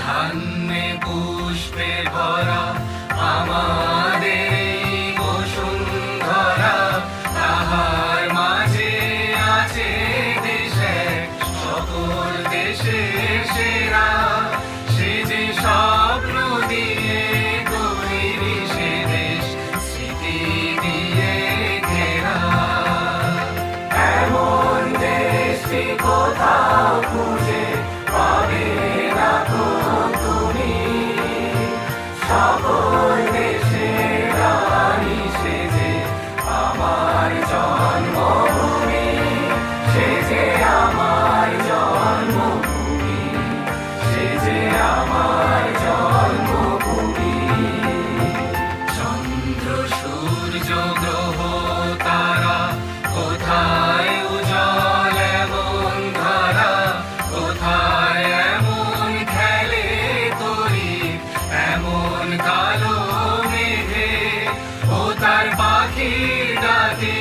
ধান্যে পুষ্পে ভরা আমাদের এই বসুন্ধরা, তাহার মাঝে আছে দেশে সকল দেশের সেরা। সে যে স্বপ্ন দিয়ে তৈরি সে দেশ, স্মৃতি দিয়ে ঘেরা। এমন দেশটি কোথাও খুঁজে পাবে না তো তুমি, সকল দেশের রানী সে যে আমার জন্মভূমি, সে যে আমার জন্মভূমি, সে যে আমার জন্মভূমি। চন্দ্র সূর্য গ্রহ তারা কোথায় উজ্জ্বল এমন ধারা, কোথায় এমন খেলে তরি এমন কালো মেঘে, ও তার পাখির ডাকে